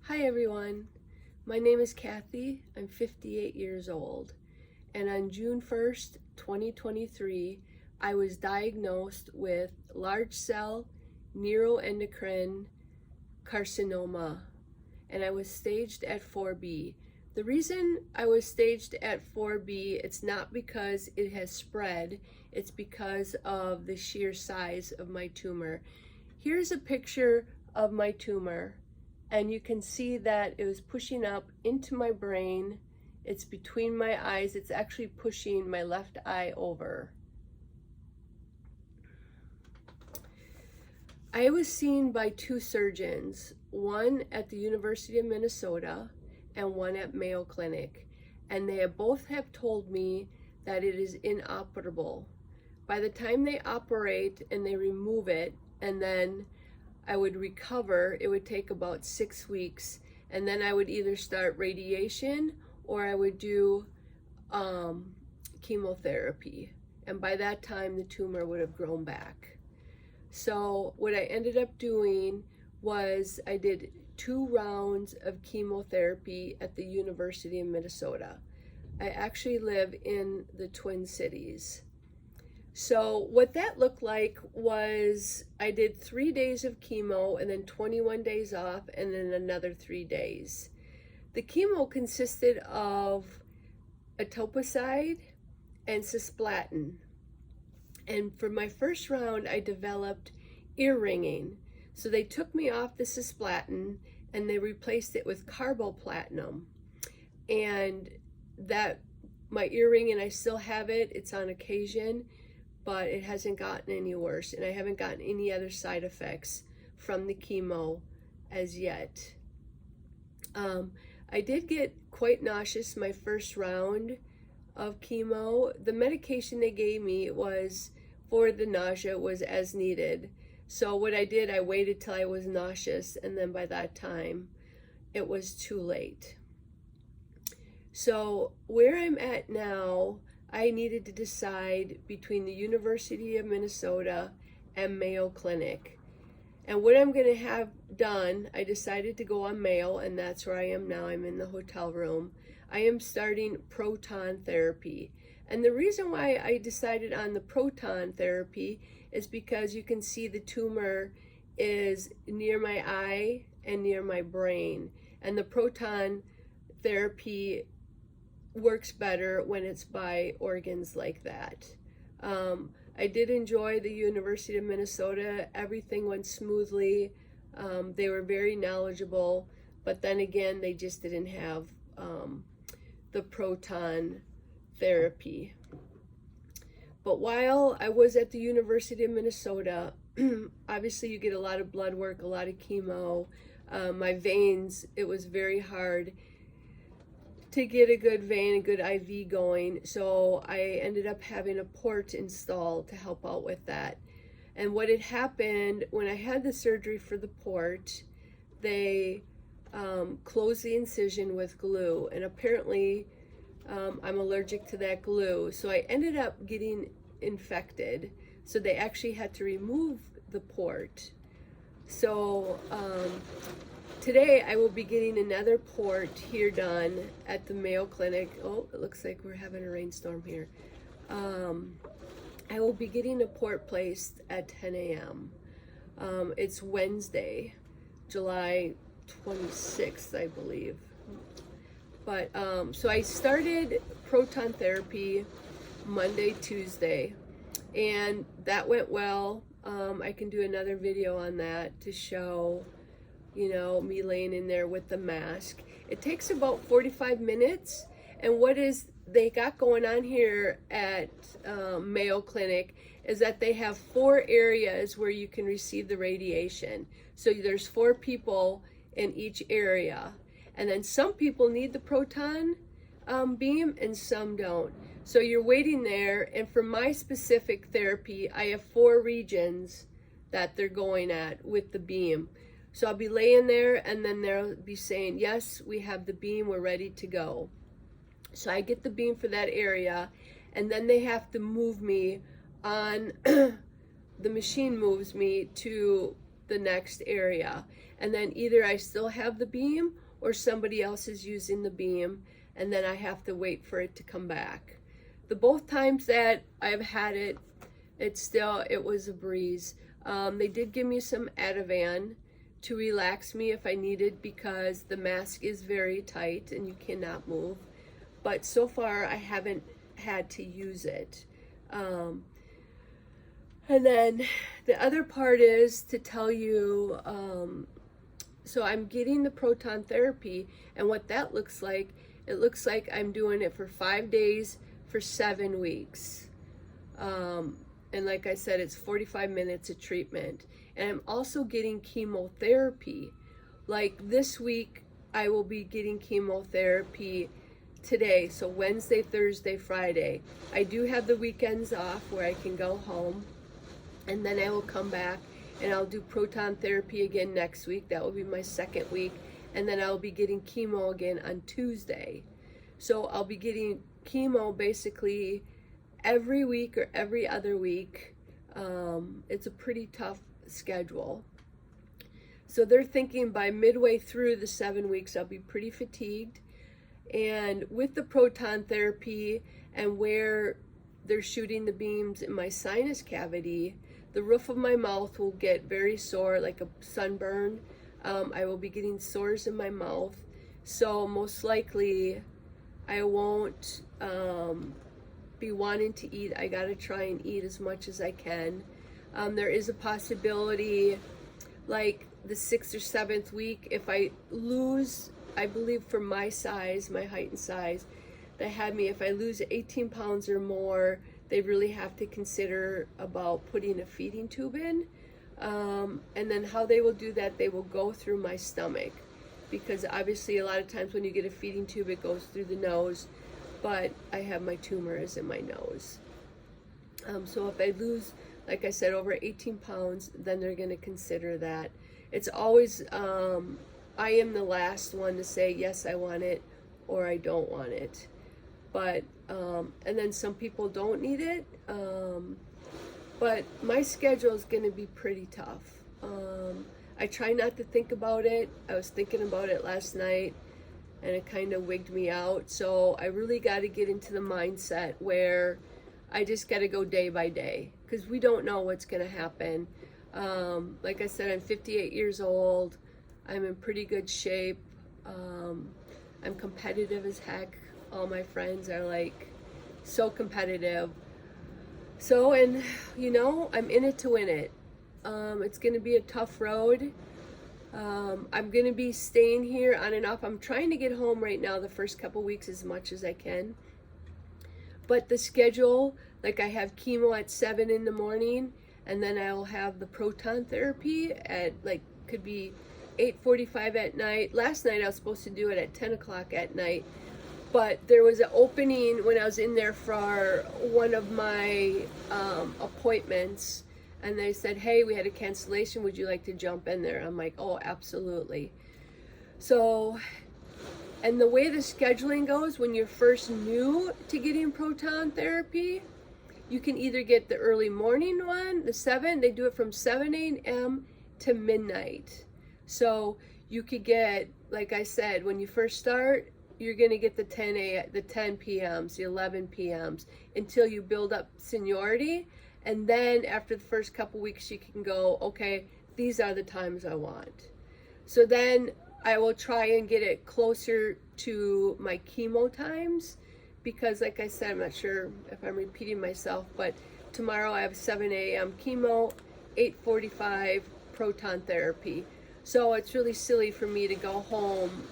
Hi everyone, my name is Kathy. I'm 58 years old, and on June 1st, 2023, I was diagnosed with large cell neuroendocrine carcinoma, and I was staged at 4B. The reason I was staged at 4B, it's not because it has spread, it's because of the sheer size of my tumor. Here's a picture of my tumor, and you can see that it was pushing up into my brain. It's between my eyes. It's actually pushing my left eye over. I was seen by two surgeons, one at the University of Minnesota and one at Mayo Clinic, and they both have told me that it is inoperable. By the time they operate and they remove it, and then I would recover, it would take about 6 weeks, and then I would either start radiation or I would do chemotherapy, and by that time the tumor would have grown back. So what I ended up doing was I did 2 rounds of chemotherapy at the University of Minnesota. I actually live in the Twin Cities. So what that looked like was I did 3 days of chemo and then 21 days off and then another 3 days. The chemo consisted of etoposide and cisplatin. And for my first round, I developed ear ringing. So they took me off the cisplatin and they replaced it with carboplatin. And that, my ear ringing, I still have it. It's on occasion, but it hasn't gotten any worse, and I haven't gotten any other side effects from the chemo as yet. I did get quite nauseous my first round of chemo. The medication they gave me was for the nausea was as needed. So what I did, I waited till I was nauseous, and then by that time it was too late. So where I'm at now, I needed to decide between the University of Minnesota and Mayo Clinic. And what I'm going to have done, I decided to go on Mayo, and that's where I am now. I'm in the hotel room. I am starting Proton Therapy. And the reason why I decided on the Proton Therapy is because you can see the tumor is near my eye and near my brain. And the Proton Therapy works better when it's by organs like that. I did enjoy the University of Minnesota. Everything went smoothly. They were very knowledgeable, but then again, they just didn't have the proton therapy. But while I was at the University of Minnesota, obviously you get a lot of blood work, a lot of chemo. My veins, it was very hard to get a good vein, a good IV going, so I ended up having a port installed to help out with that. And what had happened when I had the surgery for the port, they closed the incision with glue, and apparently I'm allergic to that glue, so I ended up getting infected, so they actually had to remove the port. So today I will be getting another port here done at the Mayo Clinic. Oh, it looks like we're having a rainstorm here. I will be getting a port placed at 10 a.m. It's Wednesday, July 26th, I believe. But so I started Proton Therapy Monday, Tuesday, and that went well. I can do another video on that to show, you know, me laying in there with the mask. It takes about 45 minutes, and what they got going on here at Mayo Clinic is that they have 4 areas where you can receive the radiation. So there's 4 people in each area, and then some people need the proton beam and some don't. So you're waiting there, and for my specific therapy, I have 4 regions that they're going at with the beam. So I'll be laying there, and then they'll be saying, yes, we have the beam, we're ready to go. So I get the beam for that area, and then they have to move me on, the machine moves me to the next area. And then either I still have the beam or somebody else is using the beam, and then I have to wait for it to come back. The both times that I've had it, it was a breeze. They did give me some Ativan to relax me if I needed, because the mask is very tight and you cannot move. But so far I haven't had to use it. And then the other part is to tell you, so I'm getting the proton therapy, and what that looks like, it looks like I'm doing it for 5 days for 7 weeks. And like I said, it's 45 minutes of treatment. And I'm also getting chemotherapy. Like this week, I will be getting chemotherapy today. So Wednesday, Thursday, Friday. I do have the weekends off where I can go home. And then I will come back and I'll do proton therapy again next week. That will be my second week. And then I'll be getting chemo again on Tuesday. So I'll be getting chemo basically every week or every other week. It's a pretty tough schedule. So they're thinking by midway through the 7 weeks, I'll be pretty fatigued. And with the proton therapy and where they're shooting the beams in my sinus cavity, the roof of my mouth will get very sore, like a sunburn. I will be getting sores in my mouth. So most likely I won't be wanting to eat. I gotta try and eat as much as I can. There is a possibility, like the 6th or 7th week, if I lose, I believe for my size, my height and size, they had me, if I lose 18 pounds or more, they really have to consider about putting a feeding tube in. And then how they will do that, they will go through my stomach, because obviously a lot of times when you get a feeding tube, it goes through the nose, but I have my tumors in my nose. So if I lose, like I said, over 18 pounds, then they're going to consider that. It's always, I am the last one to say, yes, I want it, or I don't want it. But, and then some people don't need it. But my schedule is going to be pretty tough. I try not to think about it. I was thinking about it last night, and it kind of wigged me out. So I really got to get into the mindset where I just got to go day by day, because we don't know what's going to happen. Like I said, I'm 58 years old. I'm in pretty good shape. I'm competitive as heck. All my friends are like so competitive. So, and you know, I'm in it to win it. It's going to be a tough road. I'm going to be staying here on and off. I'm trying to get home right now the first couple weeks as much as I can. But the schedule, like I have chemo at 7 in the morning, and then I'll have the proton therapy at like, could be 8:45 at night. Last night I was supposed to do it at 10 o'clock at night. But there was an opening when I was in there for one of my appointments, and they said, hey, we had a cancellation, would you like to jump in there? I'm like, oh, absolutely. So, and the way the scheduling goes, when you're first new to getting proton therapy, you can either get the early morning one, the 7, they do it from 7 a.m. to midnight. So you could get, like I said, when you first start, you're going to get the 10 p.m.s, the 11 p.m.s, until you build up seniority. And then after the first couple weeks, you can go, okay, these are the times I want. So then I will try and get it closer to my chemo times, because like I said, I'm not sure if I'm repeating myself, but tomorrow I have 7 a.m. chemo, 8:45 proton therapy. So it's really silly for me to go home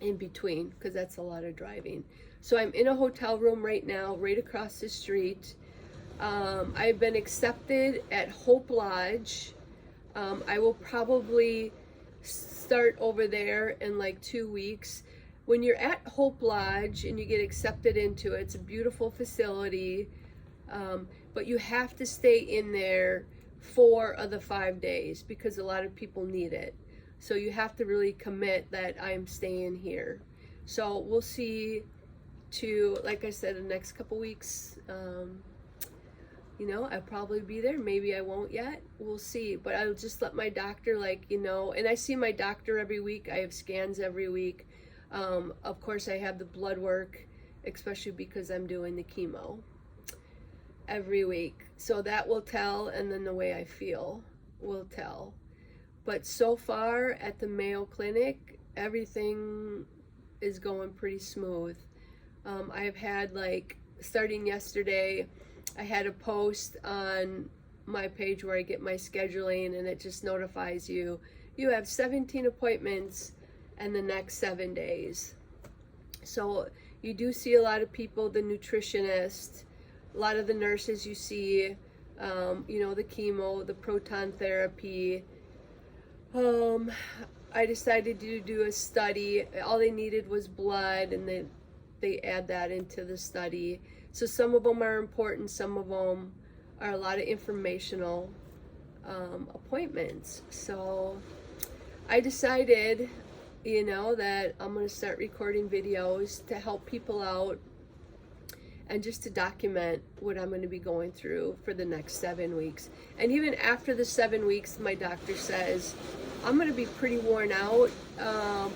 in between, because that's a lot of driving. So I'm in a hotel room right now, right across the street. I've been accepted at Hope Lodge. I will probably start over there in like 2 weeks. When you're at Hope Lodge and you get accepted into it, it's a beautiful facility, but you have to stay in there 4 of the 5 days, because a lot of people need it. So you have to really commit that I'm staying here. So we'll see to, like I said, the next couple weeks. You know, I'll probably be there. Maybe I won't yet. We'll see. But I'll just let my doctor, like, you know, and I see my doctor every week. I have scans every week. Of course, I have the blood work, especially because I'm doing the chemo every week. So that will tell, and then the way I feel will tell. But so far at the Mayo Clinic, everything is going pretty smooth. I've had, like, starting yesterday, I had a post on my page where I get my scheduling, and it just notifies you, you have 17 appointments in the next 7 days. So you do see a lot of people, the nutritionist, a lot of the nurses you see, you know, the chemo, the proton therapy. I decided to do a study. All they needed was blood, and they add that into the study. So some of them are important, some of them are a lot of informational appointments. So I decided, you know, that I'm going to start recording videos to help people out and just to document what I'm going to be going through for the next 7 weeks. And even after the 7 weeks, my doctor says I'm going to be pretty worn out,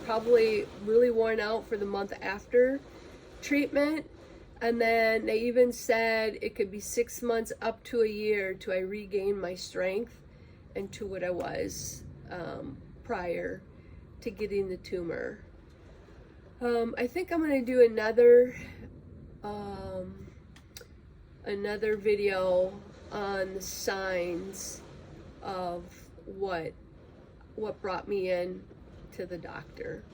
probably really worn out for the month after treatment. And then they even said it could be 6 months up to a year till I regain my strength and to what I was prior to getting the tumor. I think I'm going to do another video on the signs of what brought me in to the doctor.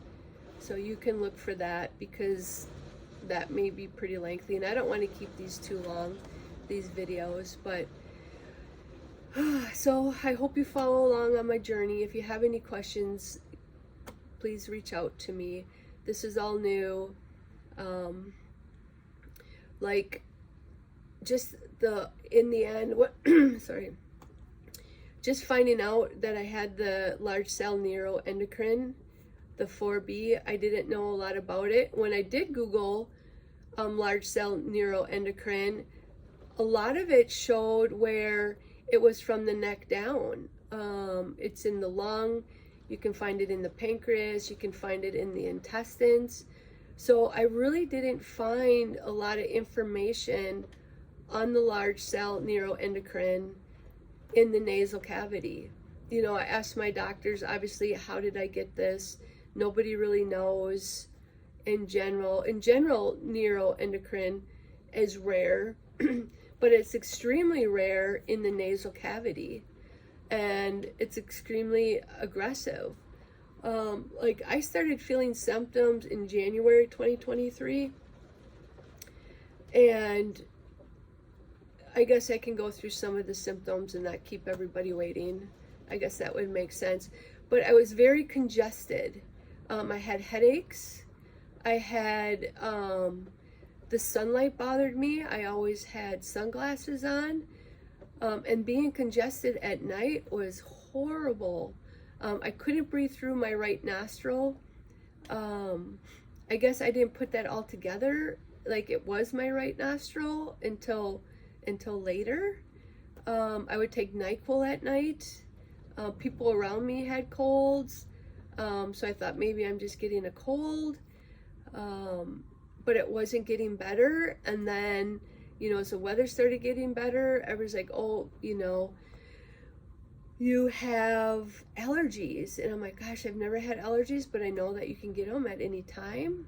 So you can look for that, because that may be pretty lengthy, and I don't want to keep these too long, these videos. But so I hope you follow along on my journey. If you have any questions, please reach out to me. This is all new. Like, just in the end, sorry, just finding out that I had the large cell neuroendocrine, the 4B. I didn't know a lot about it. When I did Google large cell neuroendocrine, a lot of it showed where it was from the neck down. It's in the lung, you can find it in the pancreas, you can find it in the intestines. So I really didn't find a lot of information on the large cell neuroendocrine in the nasal cavity. You know, I asked my doctors, obviously, how did I get this? Nobody really knows. In general, neuroendocrine is rare, but it's extremely rare in the nasal cavity, and it's extremely aggressive. Like, I started feeling symptoms in January 2023, and I guess I can go through some of the symptoms and not keep everybody waiting. I guess that would make sense. But I was very congested. I had headaches. I had, the sunlight bothered me. I always had sunglasses on. And being congested at night was horrible. I couldn't breathe through my right nostril. I guess I didn't put that all together, like it was my right nostril until later. I would take NyQuil at night. People around me had colds. So I thought maybe I'm just getting a cold. But it wasn't getting better. And then, you know, as the weather started getting better, everyone's like, oh, you know, you have allergies. And I'm like, gosh, I've never had allergies, but I know that you can get them at any time.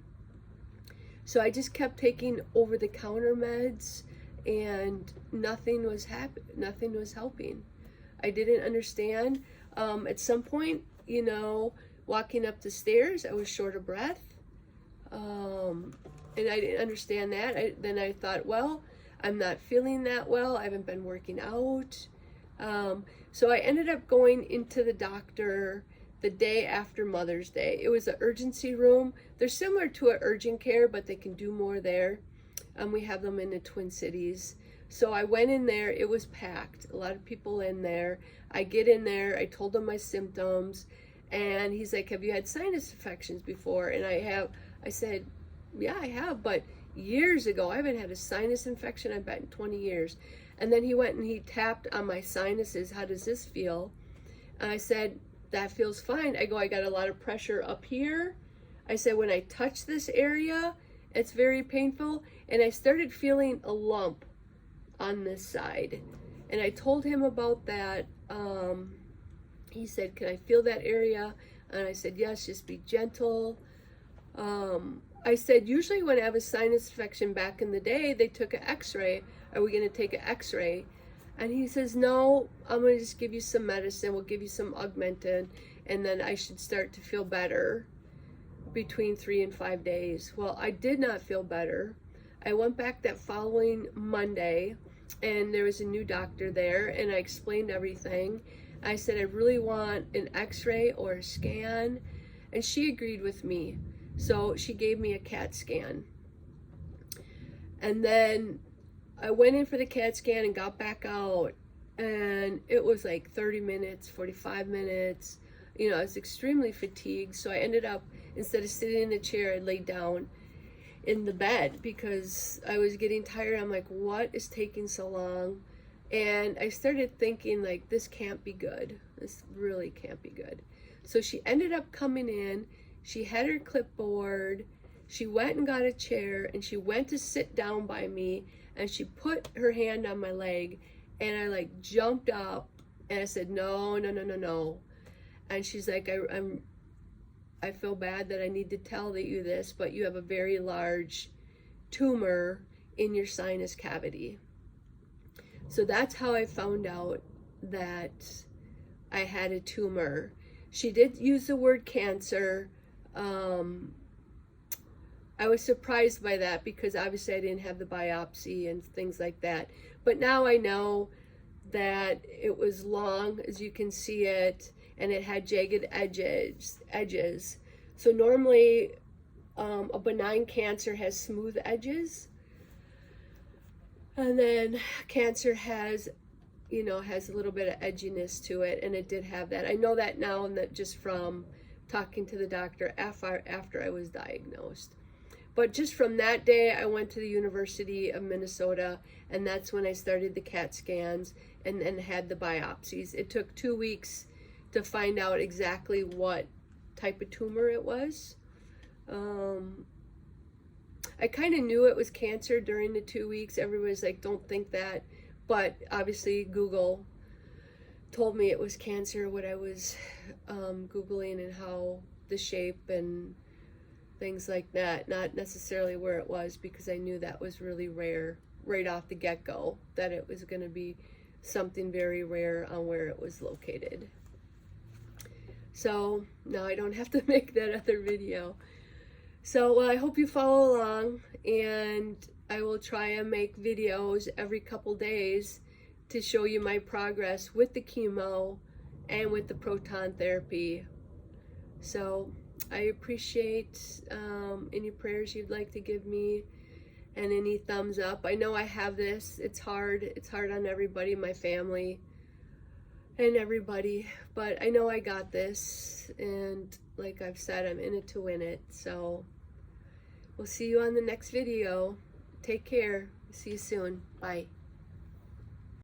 So I just kept taking over-the-counter meds, and nothing was helping. I didn't understand. At some point, you know, walking up the stairs, I was short of breath. And I didn't understand that. Then I thought, well, I'm not feeling that well. I haven't been working out. So I ended up going into the doctor the day after Mother's Day. It was an urgency room. They're similar to an urgent care, but they can do more there. We have them in the Twin Cities. So I went in there. It was packed. A lot of people in there. I get in there. I told him my symptoms. And he's like, have you had sinus infections before? And I said, yeah, I have, but years ago. I haven't had a sinus infection, I bet, in 20 years. And then he went and he tapped on my sinuses. How does this feel? And I said, that feels fine. I go, I got a lot of pressure up here. I said, when I touch this area, it's very painful. And I started feeling a lump on this side. And I told him about that. He said, can I feel that area? And I said, yes, just be gentle. I said, usually when I have a sinus infection back in the day, they took an x-ray. Are we going to take an x-ray? And he says, no, I'm going to just give you some medicine. We'll give you some Augmentin, and then I should start to feel better between 3 and 5 days. Well, I did not feel better. I went back that following Monday, and there was a new doctor there, and I explained everything. I said, I really want an x-ray or a scan, and she agreed with me. So she gave me a CAT scan. And then I went in for the CAT scan and got back out, and it was like 30 minutes, 45 minutes. You know, I was extremely fatigued, so I ended up, instead of sitting in the chair, I laid down in the bed because I was getting tired. I'm like, what is taking so long? And I started thinking, like, this can't be good. This really can't be good. So she ended up coming in. She had her clipboard. She went and got a chair, and she went to sit down by me, and she put her hand on my leg, and I like jumped up, and I said, no, no, no, no, no. And she's like, I feel bad that I need to tell you this, but you have a very large tumor in your sinus cavity. So that's how I found out that I had a tumor. She did use the word cancer. I was surprised by that because obviously I didn't have the biopsy and things like that. But now I know that it was long, as you can see it, and it had jagged edges. So normally a benign cancer has smooth edges. And then cancer has, you know, has a little bit of edginess to it, and it did have that. I know that now, and that just from talking to the doctor after I was diagnosed. But just from that day, I went to the University of Minnesota, and that's when I started the CAT scans and had the biopsies. It took 2 weeks to find out exactly what type of tumor it was. I kind of knew it was cancer during the 2 weeks. Everybody's like, don't think that. But obviously Google told me it was cancer, what I was Googling, and how the shape and things like that, not necessarily where it was, because I knew that was really rare right off the get-go, that it was going to be something very rare on where it was located. So now I don't have to make that other video. So well, I hope you follow along, and I will try and make videos every couple days to show you my progress with the chemo and with the proton therapy. So I appreciate any prayers you'd like to give me and any thumbs up. I know I have this. It's hard. It's hard on everybody, my family and everybody. But I know I got this. And like I've said, I'm in it to win it. So we'll see you on the next video. Take care. See you soon. Bye.